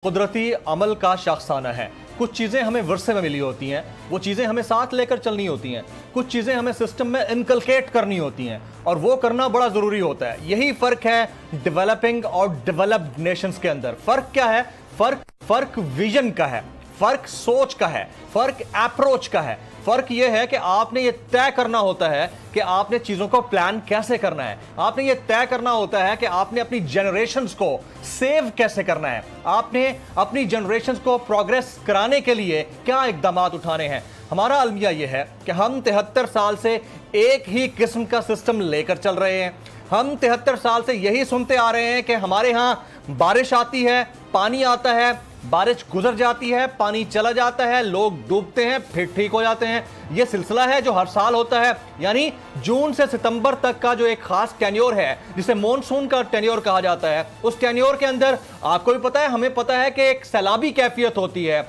कुदरती अमल का शाखसाना है। कुछ चीज़ें हमें विरसे में मिली होती हैं, वो चीज़ें हमें साथ लेकर चलनी होती हैं, कुछ चीज़ें हमें सिस्टम में इनकलकेट करनी होती हैं और वो करना बड़ा ज़रूरी होता है। यही फ़र्क है डेवलपिंग और डेवलप्ड नेशंस के अंदर। फ़र्क क्या है? फ़र्क विजन का है, फ़र्क सोच का है, फ़र्क अप्रोच का है। फर्क यह है कि आपने ये तय करना होता है कि आपने चीजों को प्लान कैसे करना है, आपने ये तय करना होता है कि आपने अपनी जनरेशंस को सेव कैसे करना है, आपने अपनी जनरेशंस को प्रोग्रेस कराने के लिए क्या इकदाम उठाने हैं। हमारा अलमिया यह है कि हम 73 साल से एक ही किस्म का सिस्टम लेकर चल रहे हैं। हम 73 साल से यही सुनते आ रहे हैं कि हमारे यहां बारिश आती है, पानी आता है, बारिश गुजर जाती है, पानी चला जाता है, लोग डूबते हैं, फिर ठीक हो जाते हैं। यह सिलसिला है जो हर साल होता है। यानी जून से सितंबर तक का जो एक खास टेन्योर है जिसे मॉनसून का टेन्योर कहा जाता है, उस टेन्योर के अंदर आपको भी पता है, हमें पता है कि एक सैलाबी कैफियत होती है,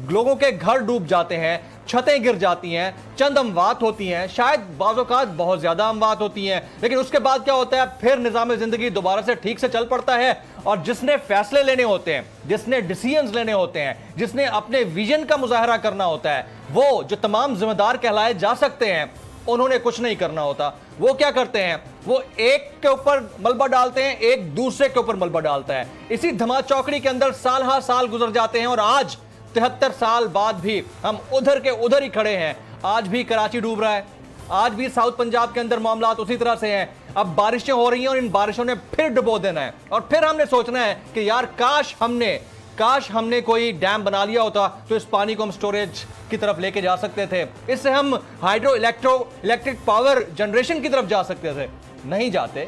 लोगों के घर डूब जाते हैं, छतें गिर जाती हैं, चंद अमवात होती हैं, शायद बाज़-औक़ात बहुत ज़्यादा अमवात होती हैं, लेकिन उसके बाद क्या होता है, फिर निज़ाम ज़िंदगी दोबारा से ठीक से चल पड़ता है। और जिसने फैसले लेने होते हैं, जिसने डिसीजंस लेने होते हैं, जिसने अपने विजन का मुजाहरा करना होता है, वो जो तमाम जिम्मेदार कहलाए जा सकते हैं, उन्होंने कुछ नहीं करना होता। वो क्या करते हैं? वो एक के ऊपर मलबा डालते हैं, एक दूसरे के ऊपर मलबा डालता है। इसी धमाचौकड़ी के अंदर साल हा साल गुजर जाते हैं और आज 73 साल बाद भी हम उधर के उधर ही खड़े हैं। आज भी कराची डूब रहा है, आज भी साउथ पंजाब के अंदर मामला उसी तरह से हैं। अब बारिशें हो रही हैं और इन बारिशों ने फिर डुबो देना है और फिर हमने सोचना है कि यार काश हमने कोई डैम बना लिया होता तो इस पानी को हम स्टोरेज की तरफ लेके जा सकते थे, इससे हम इलेक्ट्रिक पावर जनरेशन की तरफ जा सकते थे। नहीं जाते।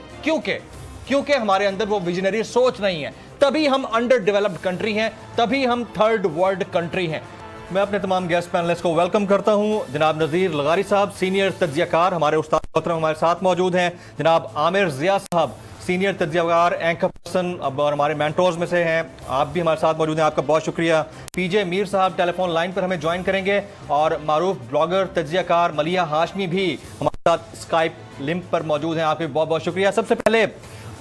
क्योंकि हमारे अंदर वो विजनरी सोच नहीं है। तभी हम अंडर डेवलप्ड कंट्री हैं, तभी हम थर्ड वर्ल्ड कंट्री हैं। मैं अपने तमाम गेस्ट पैनलिस्ट को वेलकम करता हूं। जनाब नज़ीर लगारी साहब, सीनियर तज्ज़ियाकार, हमारे उस्ताद मोहतरम हमारे साथ मौजूद हैं। जनाब आमिर ज़िया साहब, सीनियर तज्ज़ियाकार, एंकर पर्सन और हमारे मेंटोर्स में से हैं, आप भी हमारे साथ मौजूद हैं, आपका बहुत शुक्रिया। पीजे मीर साहब टेलीफोन लाइन पर हमें ज्वाइन करेंगे और मारूफ ब्लॉगर तज्ज़ियाकार मलिया हाशमी भी हमारे साथ स्काइप लिंक पर मौजूद हैं, आपके बहुत बहुत शुक्रिया। सबसे पहले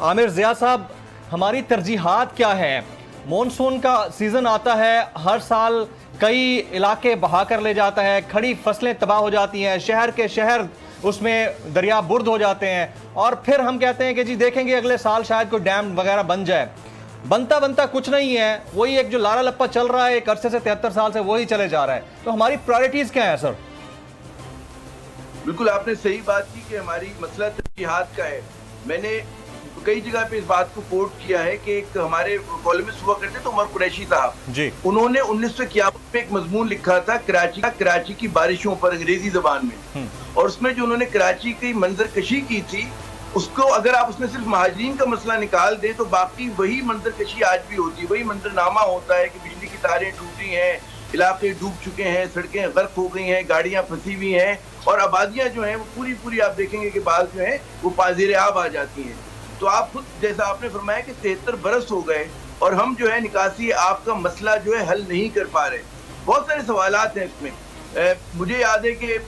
आमिर ज़िया साहब, हमारी तरजीहात क्या है? मॉनसून का सीज़न आता है, हर साल कई इलाके बहा कर ले जाता है, खड़ी फसलें तबाह हो जाती हैं, शहर के शहर उसमें दरिया बुर्द हो जाते हैं और फिर हम कहते हैं कि जी देखेंगे अगले साल शायद कोई डैम वगैरह बन जाए। बनता कुछ नहीं है, वही एक जो लारा लप्पा चल रहा है एक अरसे से 73 साल से वही चले जा रहा है। तो हमारी प्रायोरिटीज क्या है सर? बिल्कुल आपने सही बात की कि हमारी मसला तरजीहात का है। मैंने कई जगह पे इस बात को कोट किया है कि एक हमारे कॉलमिस्ट हुआ करते तो उमर कुरैशी साहब जी, उन्होंने 1951 में एक मजमून लिखा था कराची की बारिशों पर, अंग्रेजी जबान में, और उसमें जो उन्होंने कराची की मंजरकशी की थी, उसको अगर आप उसमें सिर्फ महाजरीन का मसला निकाल दे तो बाकी वही मंजरकशी आज भी होती है, वही मंजरनामा होता है कि बिजली की तारें टूटी हैं, इलाके डूब चुके हैं, सड़कें गर्क हो गई हैं, गाड़ियां फंसी हुई हैं और आबादियां जो हैं वो पूरी आप देखेंगे कि बाद जो है वो पाज़ेर आब आ जाती हैं। तो आप खुद जैसा आपने फरमाया कि 73 बरस हो गए और हम जो है निकासी आपका मसला जो है हल नहीं कर पा रहे। बहुत सारे सवालात हैं इसमें। मुझे याद है कि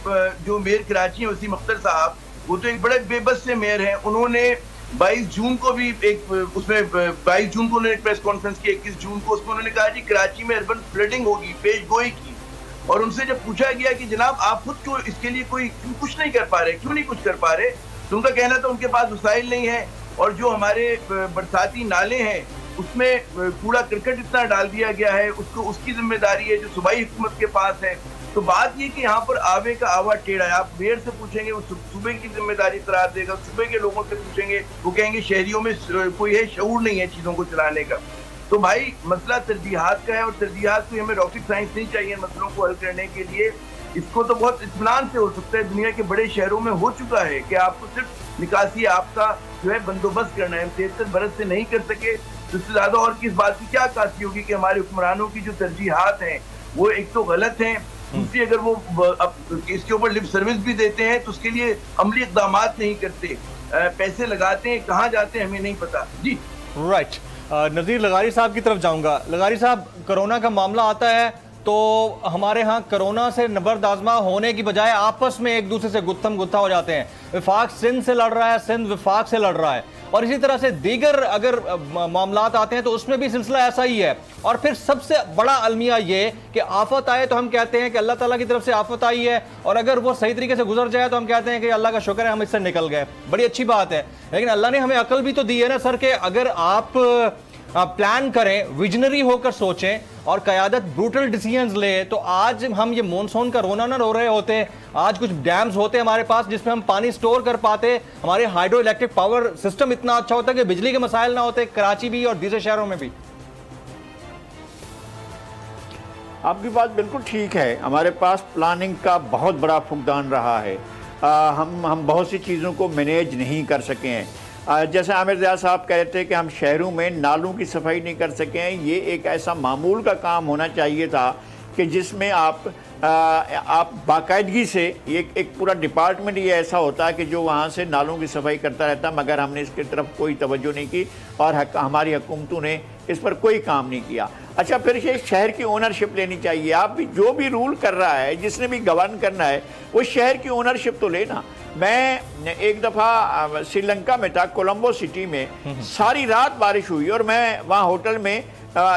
जो मेयर कराची है वसीम अख्तर साहब, वो तो एक बड़े बेबस से मेयर हैं। उन्होंने 22 जून को भी उसमें 22 जून को उन्होंने प्रेस कॉन्फ्रेंस की, 21 जून को उसमें उन्होंने कहा कि कराची में अर्बन फ्लडिंग होगी, पेश गोई की। और उनसे जब पूछा गया कि जनाब आप खुद क्यों इसके लिए कुछ नहीं कर पा रहे, क्यों नहीं कुछ कर पा रहे, तो उनका कहना था उनके पास वसाइल नहीं है और जो हमारे बरसाती नाले हैं उसमें कूड़ा करकट इतना डाल दिया गया है, उसकी जिम्मेदारी है जो सूबाई हुकूमत के पास है। तो बात ये कि यहाँ पर आवे का आवा टेढ़ा है। आप मेयर से पूछेंगे वो सूबे की जिम्मेदारी करार देगा, सूबे के लोगों से पूछेंगे वो कहेंगे शहरियों में कोई है शऊर नहीं है चीज़ों को चलाने का। तो भाई मसला तरजीहात का है और तरजीहात को हमें रॉकेट साइंस नहीं चाहिए मसलों को हल करने के लिए। इसको तो बहुत इत्मीनान से हो सकता है, दुनिया के बड़े शहरों में हो चुका है कि आपको सिर्फ निकासी आपका जो है बंदोबस्त करना है। 73 बरस से नहीं कर सके तो इससे ज्यादा और किस बात की क्या काशी होगी कि हमारे हुक्मरानों की जो तरजीहात हैं वो एक तो गलत हैं, दूसरी अगर वो इसके ऊपर लिप सर्विस भी देते हैं तो उसके लिए अमली इक़दाम नहीं करते, पैसे लगाते हैं, कहाँ जाते हैं हमें नहीं पता। जी राइट। नज़ीर लगारी साहब की तरफ जाऊंगा। लगारी साहब, कोरोना का मामला आता है तो हमारे यहाँ कोरोना से नबर्द आजमा होने की बजाय आपस में एक दूसरे से गुत्थम गुत्था हो जाते हैं। विफाक सिंध से लड़ रहा है, सिंध विफाक से लड़ रहा है। और इसी तरह से दीगर अगर मामलात आते हैं तो उसमें भी सिलसिला ऐसा ही है। और फिर सबसे बड़ा अलमिया ये कि आफत आए तो हम कहते हैं कि अल्लाह ताला की तरफ से आफत आई है, और अगर वो सही तरीके से गुजर जाए तो हम कहते हैं कि अल्लाह का शुक्र है हम इससे निकल गए। बड़ी अच्छी बात है, लेकिन अल्लाह ने हमें अकल भी तो दी है ना सर, कि अगर आप प्लान करें, विजनरी होकर सोचें और क़यादत ब्रूटल डिसीजंस ले, तो आज हम ये मॉनसून का रोना ना रो रहे होते। आज कुछ डैम्स होते हमारे पास जिसमें हम पानी स्टोर कर पाते, हमारे हाइड्रो इलेक्ट्रिक पावर सिस्टम इतना अच्छा होता कि बिजली के मसाइल ना होते, कराची भी और दूसरे शहरों में भी। आपकी बात बिल्कुल ठीक है, हमारे पास प्लानिंग का बहुत बड़ा फुकदान रहा है। हम बहुत सी चीज़ों को मैनेज नहीं कर सके हैं। जैसे आमिर ज़िया साहब कह रहे थे कि हम शहरों में नालों की सफाई नहीं कर सके हैं। ये एक ऐसा मामूल का काम होना चाहिए था कि जिसमें आप बाकायदगी से एक पूरा डिपार्टमेंट ये ऐसा होता है कि जो वहाँ से नालों की सफाई करता रहता, मगर हमने इसकी तरफ कोई तवज्जो नहीं की और हमारी हुकूमतों ने इस पर कोई काम नहीं किया। अच्छा, फिर ये शहर की ओनरशिप लेनी चाहिए। आप भी जो भी रूल कर रहा है, जिसने भी गवर्न करना है, वो शहर की ओनरशिप तो लेना। मैं एक दफ़ा श्रीलंका में था, कोलंबो सिटी में, सारी रात बारिश हुई और मैं वहाँ होटल में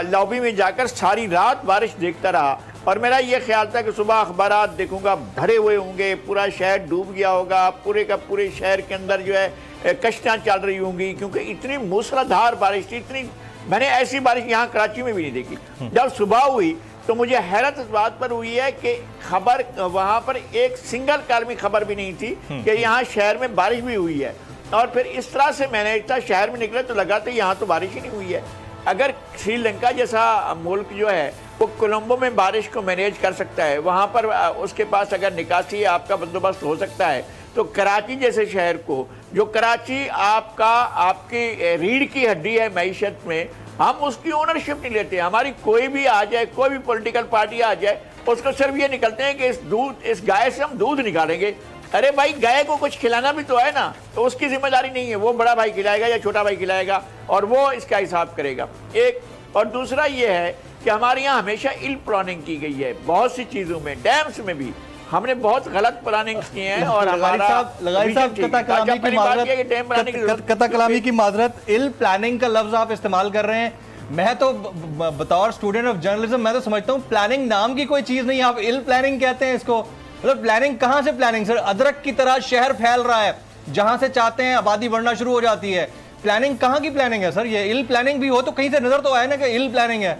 लॉबी में जाकर सारी रात बारिश देखता रहा और मेरा ये ख्याल था कि सुबह अखबारात देखूंगा भरे हुए होंगे, पूरा शहर डूब गया होगा, पूरे का पूरे शहर के अंदर जो है कश्तियाँ चल रही होंगी, क्योंकि इतनी मूसलाधार बारिश थी। इतनी मैंने ऐसी बारिश यहाँ कराची में भी नहीं देखी। जब सुबह हुई तो मुझे हैरत इस बात पर हुई है कि खबर वहाँ पर एक सिंगल कालमी खबर भी नहीं थी कि यहाँ शहर में बारिश भी हुई है। और फिर इस तरह से मैंने इतना शहर में निकले तो लगा था यहाँ तो बारिश ही नहीं हुई है। अगर श्रीलंका जैसा मुल्क जो है वो कोलंबो में बारिश को मैनेज कर सकता है, वहाँ पर उसके पास अगर निकासी आपका बंदोबस्त हो सकता है, तो कराची जैसे शहर को, जो कराची आपकी रीढ़ की हड्डी है मैशत में, हम उसकी ओनरशिप नहीं लेते। हमारी कोई भी आ जाए, कोई भी पॉलिटिकल पार्टी आ जाए, उसको सिर्फ ये निकलते हैं कि इस गाय से हम दूध निकालेंगे। अरे भाई, गाय को कुछ खिलाना भी तो है ना, तो उसकी जिम्मेदारी नहीं है, वो बड़ा भाई खिलाएगा या छोटा भाई खिलाएगा और वो इसका हिसाब करेगा। एक और दूसरा ये है कि हमारे यहाँ हमेशा इल प्लानिंग की गई है बहुत सी चीज़ों में। डैम्स में भी हमने बहुत गलत प्लानिंग की है और कता कलामी की माजरत, इल प्लानिंग का लफ्ज आप इस्तेमाल कर रहे हैं। मैं तो बतौर स्टूडेंट ऑफ जर्नलिज्म मैं तो समझता हूँ प्लानिंग नाम की कोई चीज नहीं, आप इल प्लानिंग कहते हैं इसको। मतलब प्लानिंग कहाँ से प्लानिंग सर? अदरक की तरह शहर फैल रहा है, जहां से चाहते हैं आबादी बढ़ना शुरू हो जाती है। प्लानिंग कहाँ की प्लानिंग है सर? ये इल प्लानिंग भी हो तो कहीं से नजर तो आए ना कि इल प्लानिंग है।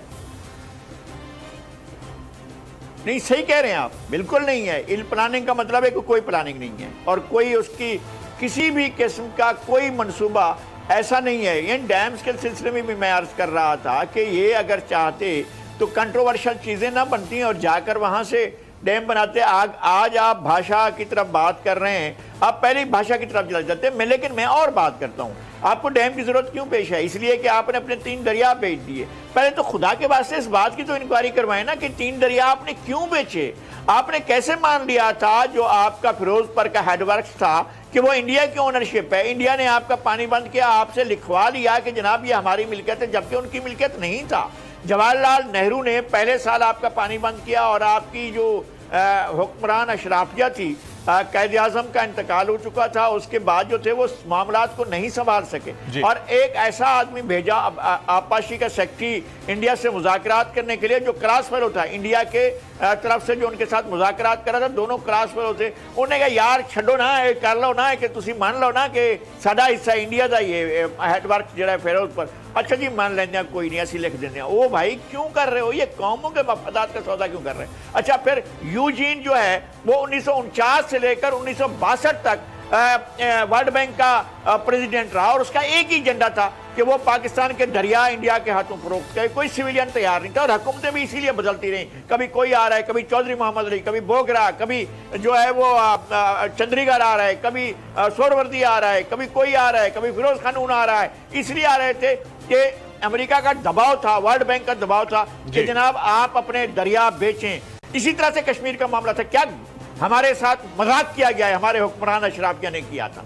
नहीं, सही कह रहे हैं आप, बिल्कुल नहीं है। इल प्लानिंग का मतलब है कि कोई प्लानिंग नहीं है और कोई उसकी किसी भी किस्म का कोई मंसूबा ऐसा नहीं है। ये डैम्स के सिलसिले में भी मैं अर्ज कर रहा था कि ये अगर चाहते तो कंट्रोवर्शियल चीज़ें ना बनती और जाकर वहाँ से डैम बनाते। आज आप भाषा की तरफ बात कर रहे हैं, आप पहले ही भाषा की तरफ चले जाते हैं। लेकिन मैं और बात करता हूँ, आपको डैम की जरूरत क्यों पेश है? इसलिए कि आपने अपने 3 दरिया बेच दिए। पहले तो खुदा के वास्ते इस बात की तो इंक्वायरी करवाए ना कि 3 दरिया आपने क्यों बेचे? आपने कैसे मान लिया था जो आपका फिरोजपुर का हेडवर्क्स था कि वो इंडिया की ओनरशिप है? इंडिया ने आपका पानी बंद किया, आपसे लिखवा लिया कि जनाब ये हमारी मिल्कियत है, जबकि उनकी मिल्कियत नहीं था। जवाहरलाल नेहरू ने पहले साल आपका पानी बंद किया और आपकी जो हुक्मरान अशराफिया थी, कैद आज़म का इंतकाल हो चुका था, उसके बाद जो थे वो मामलात को नहीं संभाल सके और एक ऐसा आदमी भेजा आपाशी का सेक्रेटरी इंडिया से मुज़ाकरात करने के लिए, जो क्रॉस फेलो था। इंडिया के तरफ से जो उनके साथ मुज़ाकरात कर रहा था, दोनों क्रॉस फेलो थे। उन्होंने कहा यार छो ना, कर लो ना कि तुम मान लो ना कि साडा हिस्सा इंडिया का ये हेडवर्क जो फिरोजपुर। अच्छा जी मान लेंगे, कोई नहीं, ऐसी लिख देंगे। ओ भाई क्यों कर रहे हो? ये कौमों के मफादात का सौदा क्यों कर रहे हैं? अच्छा, फिर यूजीन जो है वो 1949 से लेकर 1962 तक वर्ल्ड बैंक का प्रेसिडेंट रहा और उसका एक ही एजेंडा था कि वो पाकिस्तान के दरिया इंडिया के हाथों फरोख्त करे। कोई सिविलियन तैयार नहीं था और हुकूमतें भी इसीलिए बदलती रही। कभी कोई आ रहा है, कभी चौधरी मोहम्मद अली, कभी बोगरा, कभी जो है वो चंद्रीगढ़ आ रहा है, कभी सोहरवर्दी आ रहा है, कभी कोई आ रहा है, कभी फिरोज खानून आ रहा है। इसलिए आ रहे थे कि अमेरिका का दबाव था, वर्ल्ड बैंक का दबाव था कि जनाब आप अपने दरिया बेचें। इसी तरह से कश्मीर का मामला था। क्या हमारे साथ मजाक किया गया है? हमारे हुक्मरान अशराफिया ने किया था।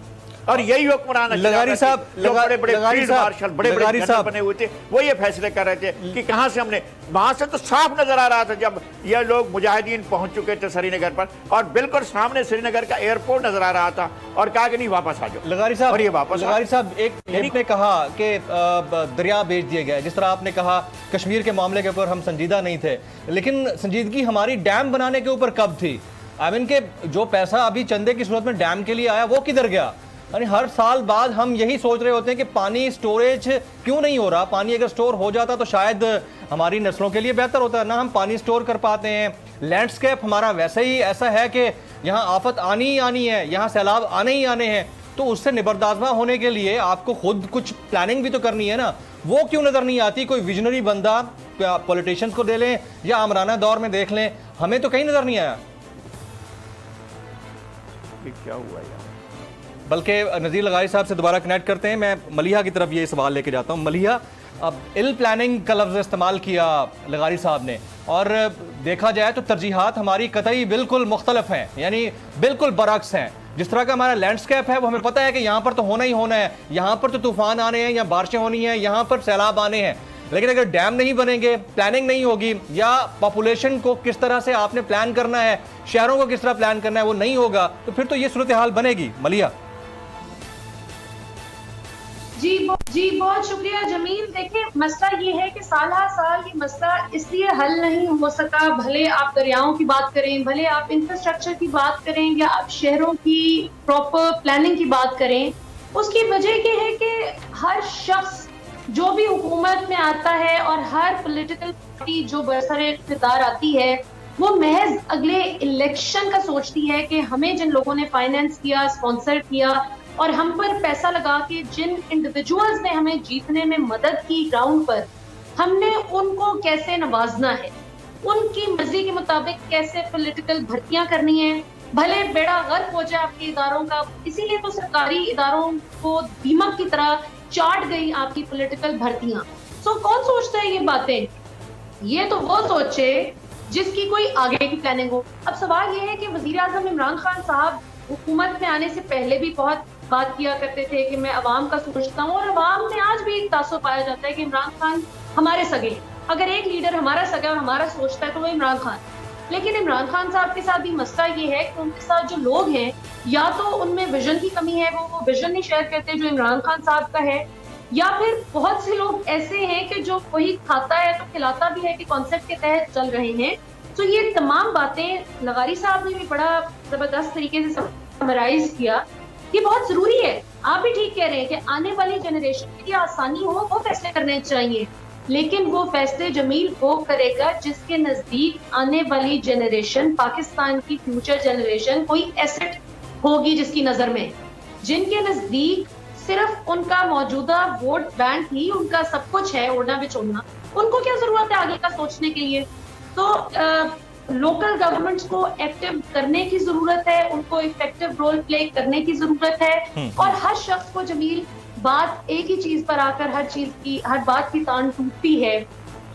और यही हुक्मरान लगारी साहब, बड़े बड़े मार्शल, बड़े बड़े जनरल बने हुए थे, वो ये फैसले कर रहे थे कि कहां से हमने, वहां से तो साफ नजर आ रहा था जब ये लोग मुजाहिदीन पहुंच चुके थे श्रीनगर पर, और बिल्कुल सामने श्रीनगर का एयरपोर्ट नजर आ रहा था, और कहा कि नहीं वापस आ जाओ लगारी साहब। और ये वापस, लगारी साहब, एक ने कहा कि दरिया बेच दिए गए, जिस तरह आपने कहा कश्मीर के मामले के ऊपर हम संजीदा नहीं थे, लेकिन संजीदगी हमारी डैम बनाने के ऊपर कब थी? आई मीन के जो पैसा अभी चंदे की सूरत में डैम के लिए आया वो किधर गया? यानी हर साल बाद हम यही सोच रहे होते हैं कि पानी स्टोरेज क्यों नहीं हो रहा, पानी अगर स्टोर हो जाता तो शायद हमारी नस्लों के लिए बेहतर होता है, ना हम पानी स्टोर कर पाते हैं। लैंडस्केप हमारा वैसे ही ऐसा है कि यहाँ आफत आनी ही आनी है, यहाँ सैलाब आने ही आने हैं, तो उससे निबरदाजमा होने के लिए आपको खुद कुछ प्लानिंग भी तो करनी है ना, वो क्यों नजर नहीं आती? कोई विजनरी बंदा पॉलिटिशियंस को दे लें या आमराना दौर में देख लें, हमें तो कहीं नजर नहीं आया। क्या हुआ यार? बल्कि नज़ीर लगारी साहब से दोबारा कनेक्ट करते हैं, मैं मलिहा की तरफ ये सवाल लेके जाता हूँ। मलिहा, अब इल प्लानिंग का लफ्ज़ इस्तेमाल किया लगारी साहब ने, और देखा जाए तो तरजीहात हमारी कतई बिल्कुल मुख्तलिफ हैं, यानी बिल्कुल बरअक्स हैं। जिस तरह का हमारा लैंडस्केप है वो हमें पता है कि यहाँ पर तो होना ही होना है, यहाँ पर तो तूफान आने हैं या बारिशें होनी हैं, यहाँ पर सैलाब आने हैं, लेकिन अगर डैम नहीं बनेंगे, प्लानिंग नहीं होगी, या पॉपुलेशन को किस तरह से आपने प्लान करना है, शहरों को किस तरह प्लान करना है, वो नहीं होगा, तो फिर तो ये सूरत हाल बनेगी। मलिहा जी बहुत शुक्रिया जमील। देखिए, मसला ये है कि साल हर साल ये मसला इसलिए हल नहीं हो सका, भले आप दरियाओं की बात करें, भले आप इंफ्रास्ट्रक्चर की बात करें, या आप शहरों की प्रॉपर प्लानिंग की बात करें, उसकी वजह ये है कि हर शख्स जो भी हुकूमत में आता है और हर पॉलिटिकल पार्टी जो बरसरे इख्तियार आती है, वो महज अगले इलेक्शन का सोचती है कि हमें जिन लोगों ने फाइनेंस किया, स्पॉन्सर किया और हम पर पैसा लगा के जिन इंडिविजुअल्स ने हमें जीतने में मदद की ग्राउंड पर, हमने उनको कैसे नवाजना है, उनकी मर्जी के मुताबिक कैसे पॉलिटिकल भर्तियां करनी है, भले बेड़ा गर्क हो जाए आपके इदारों का। इसीलिए तो सरकारी इदारों को दीमक की तरह चाट गई आपकी पॉलिटिकल भर्तियां। सो कौन सोचता है ये बातें? ये तो वो सोचे जिसकी कोई आगे की प्लानिंग हो। अब सवाल ये है कि वजीर आजम इमरान खान साहब हुकूमत में आने से पहले भी बहुत बात किया करते थे कि मैं अवाम का सोचता हूँ, और अवाम में आज भी एक तासुब पाया जाता है कि इमरान खान हमारे सगे हैं। अगर एक लीडर हमारा सगा और हमारा सोचता है तो वो इमरान खान। लेकिन इमरान खान साहब के साथ भी मसला ये है कि उनके साथ जो लोग हैं, या तो उनमें विजन की कमी है, वो विजन नहीं शेयर करते जो इमरान खान साहब का है, या फिर बहुत से लोग ऐसे हैं कि जो वही खाता है तो खिलाता भी है कि कॉन्सेप्ट के तहत चल रहे हैं। तो ये तमाम बातें लगारी साहब ने भी बड़ा जबरदस्त तरीके से समराइज किया। ये बहुत जरूरी है, आप भी ठीक कह रहे हैं कि आने वाली जनरेशन के लिए आसानी हो, वो फैसले करने चाहिए, लेकिन वो फैसले जमील वो करेगा जिसके नजदीक आने वाली जनरेशन, पाकिस्तान की फ्यूचर जनरेशन कोई एसेट होगी जिसकी नजर में, जिनके नजदीक सिर्फ उनका मौजूदा वोट बैंक ही उनका सब कुछ है, ओढ़ना बिछोड़ना, उनको क्या जरूरत है आगे का सोचने के लिए? तो लोकल गवर्नमेंट्स को एक्टिव करने की जरूरत है, उनको इफेक्टिव रोल प्ले करने की जरूरत है, और हर शख्स को जमील बात एक ही चीज पर आकर हर बात की तान टूटती है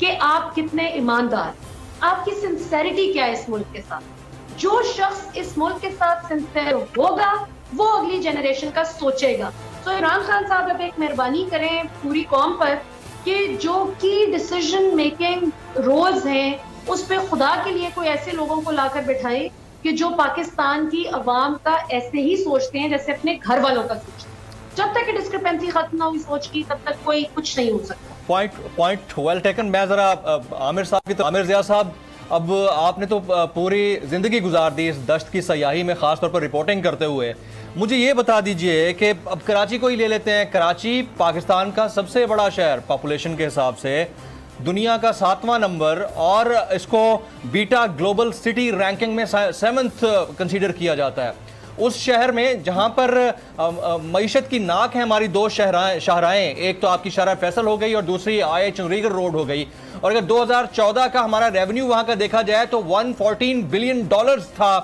कि आप कितने ईमानदार, आपकी सिंसेरिटी क्या है इस मुल्क के साथ। जो शख्स इस मुल्क के साथ सिंसेर होगा वो अगली जनरेशन का सोचेगा। तो इमरान खान साहब अब एक मेहरबानी करें पूरी कौम पर कि जो की डिसीजन मेकिंग रोल्स हैं उस पे खुदा के लिए कोई ऐसे लोगों को लाकर बैठाए कि जो पाकिस्तान की अवाम का ऐसे ही सोचते हैं जैसे अपने घर वालों का सोचते हैं। जब तक डिस्क्रिपेंसी खत्म ना हुई सोच की, तब तक कोई कुछ नहीं हो सकता। Point well taken. मैं जरा आमिर साहब की, आमिर ज़िया साहब, अब आपने तो पूरी जिंदगी गुजार दी इस दश्त की सयाही में, खासतौर पर रिपोर्टिंग करते हुए। मुझे ये बता दीजिए कि अब कराची को ही ले लेते हैं। कराची पाकिस्तान का सबसे बड़ा शहर पॉपुलेशन के हिसाब से, दुनिया का 7वां नंबर, और इसको बीटा ग्लोबल सिटी रैंकिंग में 7th कंसीडर किया जाता है। उस शहर में जहां पर मईशत की नाक है हमारी दो शाहराएं, एक तो आपकी शाहरा फैसल हो गई और दूसरी आए चंद्रीगढ़ रोड हो गई। और अगर 2014 का हमारा रेवेन्यू वहां का देखा जाए तो $114 बिलियन था,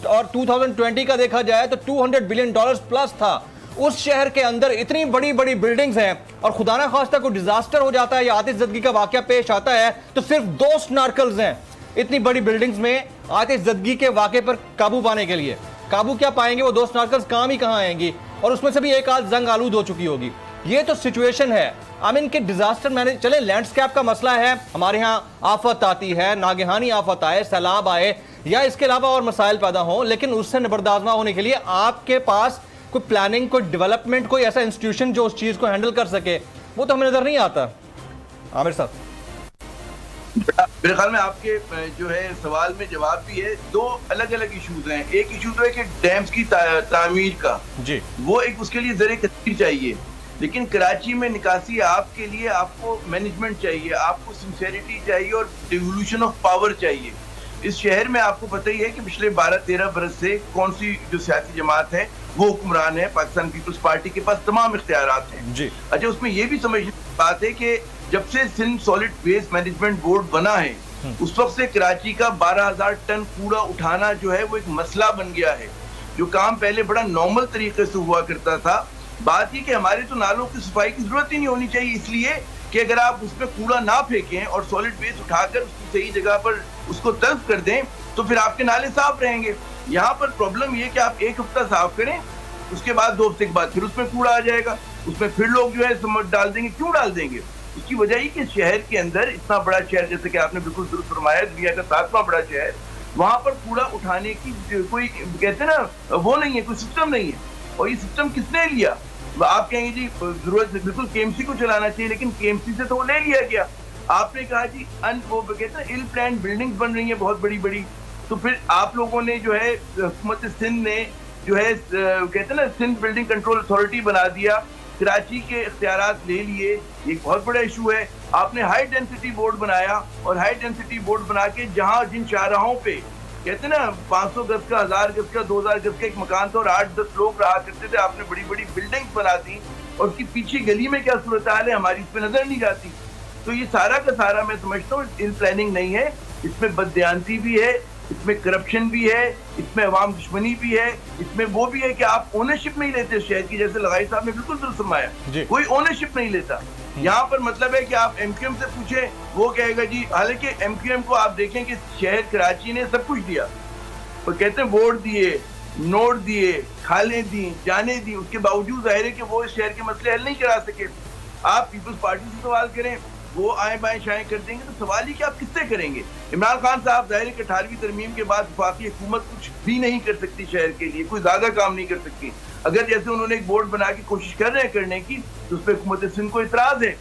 और 2020 का देखा जाए तो $200 बिलियन प्लस था। उस शहर के अंदर इतनी बड़ी बड़ी बिल्डिंग्स हैं, और खुदा ना खास्ता कोई डिजास्टर हो जाता है या आतिशज़दगी का वाकया पेश आता है तो सिर्फ 2 स्नार्कल्स हैं इतनी बड़ी बिल्डिंग्स में आतिशज़दगी के वाकये पर काबू पाने के लिए। काबू क्या पाएंगे वो 2 स्नार्कल्स, काम ही कहां आएंगी? और उसमें से भी एक आध जंग आलूद हो चुकी होगी। ये तो सिचुएशन है। आई मीन कि डिजास्टर मैनेज, चले लैंडस्केप का मसला है, हमारे यहाँ आफत आती है, नागहानी आफत आए, सैलाब आए या इसके अलावा और मसाइल पैदा हों, लेकिन उससे निबरदाजमा होने के लिए आपके पास कोई प्लानिंग, कोई डेवलपमेंट, कोई ऐसा इंस्टीट्यूशन जो उस चीज को हैंडल कर सके, वो तो हमें नजर नहीं आता। आमिर साहब, मेरे ख्याल में आपके जो है सवाल में जवाब भी है। दो अलग अलग इशूज हैं। एक इशू तो है कि डैम्स की तामीर का जी, वो एक उसके लिए ज़रे कसीर चाहिए, लेकिन कराची में निकासी आपके लिए आपको मैनेजमेंट चाहिए, आपको सिंसेरिटी चाहिए और डिवोल्यूशन ऑफ पावर चाहिए। इस शहर में आपको पता ही है कि पिछले 12-13 बरस से कौन सी जो सियासी जमात है वो हुक्मरान है। पाकिस्तान पीपल्स पार्टी के पास तमाम इख्तियारात हैं जी। अच्छा, उसमें यह भी समझने की बात है कि जब से Sindh solid waste management board बना है उस वक्त से कराची का 12,000 टन कूड़ा उठाना जो है वो एक मसला बन गया है, जो काम पहले बड़ा नॉर्मल तरीके से हुआ करता था। बात ये कि हमारे तो नालों की सफाई की जरूरत ही नहीं होनी चाहिए, इसलिए कि अगर आप उसमें कूड़ा ना फेंकें और सॉलिड वेस्ट उठाकर उसकी सही जगह पर उसको तल्फ कर दें तो फिर आपके नाले साफ रहेंगे। यहाँ पर प्रॉब्लम ये कि आप एक हफ्ता साफ करें, उसके बाद 2 हफ्ते के बाद फिर उसमें कूड़ा आ जाएगा, उसमें फिर लोग जो है डाल देंगे। क्यों डाल देंगे? उसकी वजह ही कि शहर के अंदर इतना बड़ा शहर, जैसे कि आपने बिल्कुल दुरुस्त फरमाया, दुनिया का 7वां बड़ा शहर, वहां पर कूड़ा उठाने की कोई कहते हैं ना वो नहीं है, कोई सिस्टम नहीं है। और ये सिस्टम किसने लिया? आप कहेंगे जी जरूरत बिल्कुल केएमसी को चलाना चाहिए, लेकिन केएमसी से तो वो ले लिया गया। आपने कहा जी वो कहते हैं इल प्लान बिल्डिंग्स बन रही है बहुत बड़ी बड़ी, तो फिर आप लोगों ने जो है हुकूमत सिंध ने जो है कहते हैं ना सिंध बिल्डिंग कंट्रोल अथॉरिटी बना दिया, कराची के इख्तियारात ले लिए। एक बहुत बड़ा इशू है। आपने हाई डेंसिटी बोर्ड बनाया और हाई डेंसिटी बोर्ड बना के जहां जिन शाहराहों पे कहते हैं ना 500 गज का, 1000 गज का, 2000 गज का एक मकान था और 8-10 लोग रहा करते थे, आपने बड़ी बड़ी बिल्डिंग्स बना दी और उसकी पीछे गली में क्या सूरत हाल है हमारी इस पे नजर नहीं जाती। तो ये सारा का सारा मैं समझता हूँ इल प्लानिंग नहीं है, इसमें बददियानती भी है, इसमें करप्शन भी है, इसमें अवाम दुश्मनी भी है, इसमें वो भी है कि आप ओनरशिप नहीं लेते शहर की, जैसे लगाई साहब ने बिल्कुल दुरुस्त फरमाया, कोई ओनरशिप नहीं लेता। यहाँ पर मतलब है कि आप एमक्यूएम से पूछे वो कहेगा जी, हालांकि एमक्यूएम को आप देखें कि शहर कराची ने सब कुछ दिया, वो कहते हैं वोट दिए, नोट दिए, खालें दी, जाने दी, उसके बावजूद जाहिर है कि वो इस शहर के मसले हल नहीं करा सके। आप पीपल्स पार्टी से सवाल करें, वो आए बाएं शाएं कर देंगे, तो सवाल ही कि आप किससे करेंगे? इमरान खान साहब जाहिर है कि 18वीं तरमीम के बाद वफाकी हुकूमत कुछ भी नहीं कर सकती शहर के लिए, कोई ज्यादा काम नहीं कर सकती। अगर जैसे उन्होंने एक बोर्ड बना के कोशिश कर रहे हैं करने की, तो उस पर हुकूमत सिंध को इतराज है।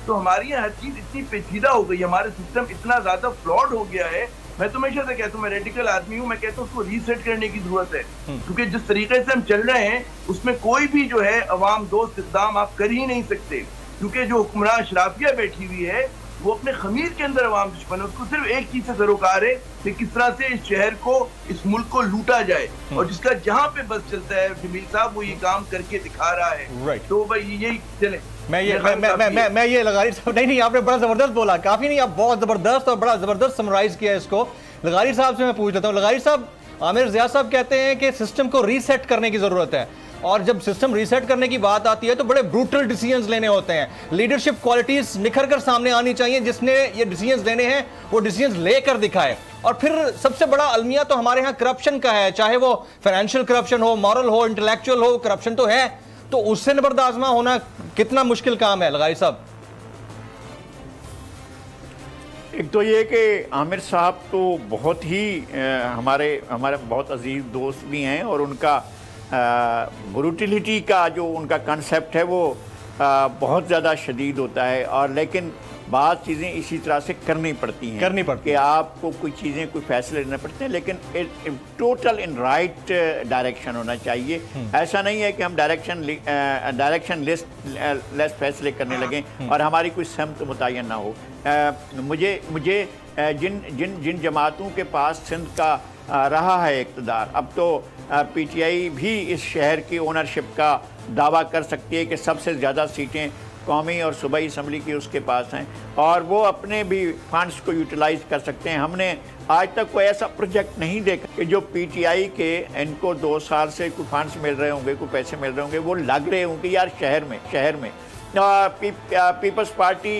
तो हमारी यहाँ हर चीज इतनी पेचीदा हो गई, हमारा सिस्टम इतना ज्यादा फ्लॉड हो गया है। मैं तो हमेशा से कहता हूँ, मैं रेडिकल आदमी हूँ, मैं कहता हूँ उसको रीसेट करने की जरूरत है, क्योंकि जिस तरीके से हम चल रहे हैं उसमें कोई भी जो है अवाम दोस्त इक़दाम आप कर ही नहीं सकते, क्योंकि जो हुक्मरान शराफिया बैठी हुई है वो अपने खमीर के अंदर अवाम दुश्मन है। उसको सिर्फ एक चीज से सरोकार है कि किस तरह से इस शहर को, इस मुल्क को लूटा जाए, और जिसका जहां पे बस चलता है जमील साहब वो ये काम करके दिखा रहा है। तो भाई यही चले। मैं ये लगारी साहब, नहीं आपने बड़ा जबरदस्त बोला, काफी नहीं, आप बहुत जबरदस्त और बड़ा जबरदस्त समराइज किया इसको। लगारी साहब से मैं पूछ लेता हूँ, लगारी साहब, आमिर ज़िया साहब कहते हैं कि सिस्टम को रीसेट करने की जरूरत है, और जब सिस्टम रीसेट करने की बात आती है तो बड़े ब्रूटल डिसीजंस लेने होते हैं, लीडरशिप क्वालिटीज निखर कर सामने आनी चाहिए, जिसने ये डिसीजंस लेने हैं वो डिसीजंस लेकर दिखाए। और फिर सबसे बड़ा अलमिया तो हमारे यहाँ करप्शन का है, चाहे वो फाइनेंशियल करप्शन हो, मॉरल हो, इंटेलेक्चुअल हो, करप्शन तो है, तो उससे निबरदाजमा होना कितना मुश्किल काम है लगाई साहब? एक तो ये कि आमिर साहब तो बहुत ही हमारे बहुत अजीज दोस्त भी हैं, और उनका ब्रूटिलिटी का जो उनका कंसेप्ट है वो बहुत ज़्यादा शदीद होता है, और लेकिन बात चीज़ें इसी तरह से करनी पड़ती हैं कि आपको कोई चीज़ें, कोई फैसले लेने पड़ते हैं, लेकिन टोटल इन राइट डायरेक्शन होना चाहिए। ऐसा नहीं है कि हम डायरेक्शन लेस फैसले करने लगें और हमारी कोई सहमत मुतय्यन ना हो। मुझे जिन जमातों के पास सिंध का रहा है इक़्तिदार, अब तो पीटीआई भी इस शहर की ओनरशिप का दावा कर सकती है कि सबसे ज़्यादा सीटें कौमी और सूबाई असम्बली की उसके पास हैं, और वो अपने भी फंड्स को यूटिलाइज़ कर सकते हैं। हमने आज तक कोई ऐसा प्रोजेक्ट नहीं देखा कि जो पीटीआई के इनको 2 साल से कोई फंड्स मिल रहे होंगे, कोई पैसे मिल रहे होंगे, वो लग रहे होंगे यार शहर में पीपल्स पार्टी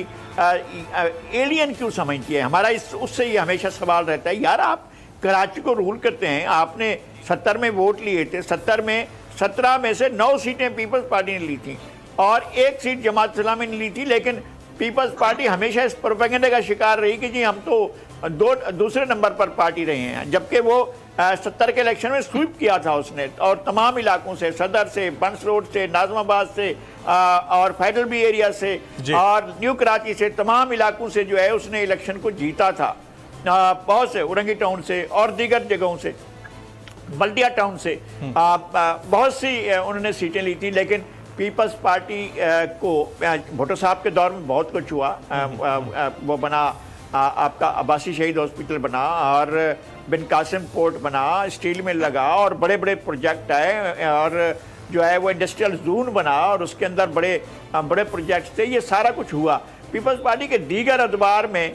एलियन क्यों समझती है। हमारा उससे ये हमेशा सवाल रहता है, यार आप कराची को रूल करते हैं, आपने 70 में वोट लिए थे, 70 में 17 में से 9 सीटें पीपल्स पार्टी ने ली थी और 1 सीट जमात इस्लामी ने ली थी। लेकिन पीपल्स पार्टी हमेशा इस प्रोपेगेंडा का शिकार रही कि जी हम तो दूसरे नंबर पर पार्टी रहे हैं, जबकि वो 70 के इलेक्शन में स्वीप किया था उसने और तमाम इलाकों से, सदर से, बंस रोड से, नाजमाबाद से और फेडरल बी एरिया से और न्यू कराची से, तमाम इलाकों से जो है उसने इलेक्शन को जीता था। बहुत से उरंगी टाउन से और दीगर जगहों से, बल्दिया टाउन से बहुत सी उन्होंने सीटें ली थी। लेकिन पीपल्स पार्टी को भुट्टो साहब के दौर में बहुत कुछ हुआ। वो बना आपका अब्बासी शहीद हॉस्पिटल बना और बिन कासिम पोर्ट बना, स्टील मिल लगा और बड़े बड़े प्रोजेक्ट आए और जो है वो इंडस्ट्रियल जोन बना और उसके अंदर बड़े बड़े प्रोजेक्ट्स थे। ये सारा कुछ हुआ। पीपल्स पार्टी के दीगर अदबार में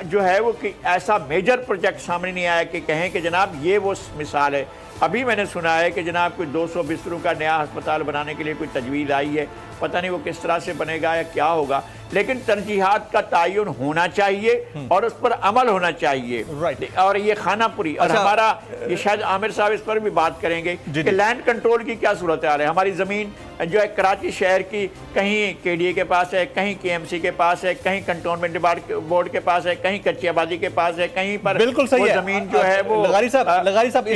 जो है वो कि ऐसा मेजर प्रोजेक्ट सामने नहीं आया कि कहें कि जनाब ये वो मिसाल है। अभी मैंने सुना है कि जनाब कोई 200 बिस्तरों का नया अस्पताल बनाने के लिए कोई तजवीज़ आई है, पता नहीं वो किस तरह से बनेगा या क्या होगा, लेकिन तरजीहात का तयन होना चाहिए और उस पर अमल होना चाहिए। राइट। और ये खानापुरी और हमारा ये शायद आमिर साहब इस पर भी बात करेंगे कि लैंड कंट्रोल की क्या सूरत हाल है। हमारी ज़मीन जो है कराची शहर की कहीं KDA के पास है, कहीं KMC के पास है, कहीं कंटोनमेंट बोर्ड के पास है, कहीं कच्ची आबादी के पास है, कहीं पर बिल्कुल सही है। ज़मीन जो है वो लगारी साहब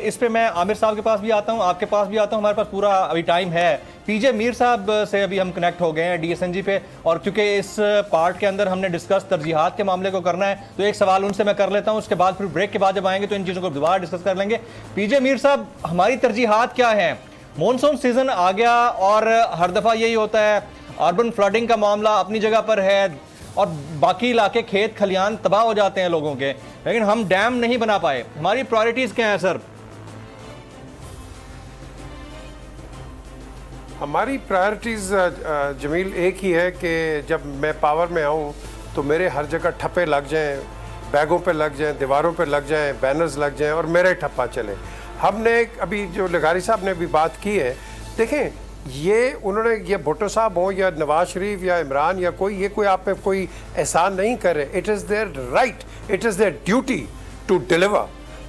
इस पे मैं आमिर साहब के पास भी आता हूँ, आपके पास भी आता हूँ। हमारे पास पूरा अभी टाइम है। पीजे मीर साहब से अभी हम कनेक्ट हो गए हैं DSNG पे, और क्योंकि इस पार्ट के अंदर हमने डिस्कस तरजीहात के मामले को करना है तो एक सवाल उनसे मैं कर लेता हूं, उसके बाद फिर ब्रेक के बाद जब आएंगे तो इन चीज़ों को दोबारा डिस्कस कर लेंगे। पीजे मीर साहब, हमारी तरजीहात क्या है? मॉनसून सीजन आ गया और हर दफ़ा यही होता है, अर्बन फ्लडिंग का मामला अपनी जगह पर है और बाकी इलाके खेत खलियान तबाह हो जाते हैं लोगों के, लेकिन हम डैम नहीं बना पाए। हमारी प्रायोरिटीज़ क्या हैं सर? हमारी प्रायोरिटीज़ जमील एक ही है कि जब मैं पावर में आऊँ तो मेरे हर जगह ठप्पे लग जाएं, बैगों पे लग जाएं, दीवारों पे लग जाएं, बैनर्स लग जाएं और मेरे ठप्पा चले। हमने अभी जो लगारी साहब ने भी बात की है, देखें ये उन्होंने ये भुट्टो साहब हो या नवाज शरीफ या इमरान या कोई, ये कोई आप पे कोई एहसान नहीं कर रहे। It is their right, it is their duty to deliver.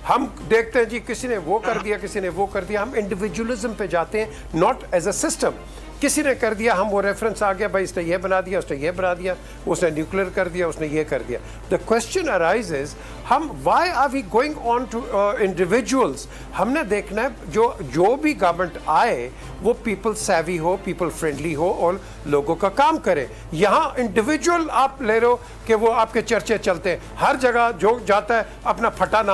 हम देखते हैं जी किसी ने वो कर दिया, किसी ने वो कर दिया, हम इंडिविजुअलिज्म पे जाते हैं, नॉट एज अ सिस्टम। किसी ने कर दिया, हम वो रेफरेंस आ गया, भाई इसने ये बना दिया, उसने ये बना दिया, उसने न्यूक्लियर कर दिया, उसने ये कर दिया। द क्वेश्चन अराइजेज, हम why are we going on to individuals? हमने देखना है जो भी गवर्नमेंट आए वो पीपल सेवी हो, पीपल फ्रेंडली हो और लोगों का काम करे। यहाँ इंडिविजुअल आप ले रहे हो कि वो आपके चर्चे चलते हैं, हर जगह जो जाता है अपना फटा नाम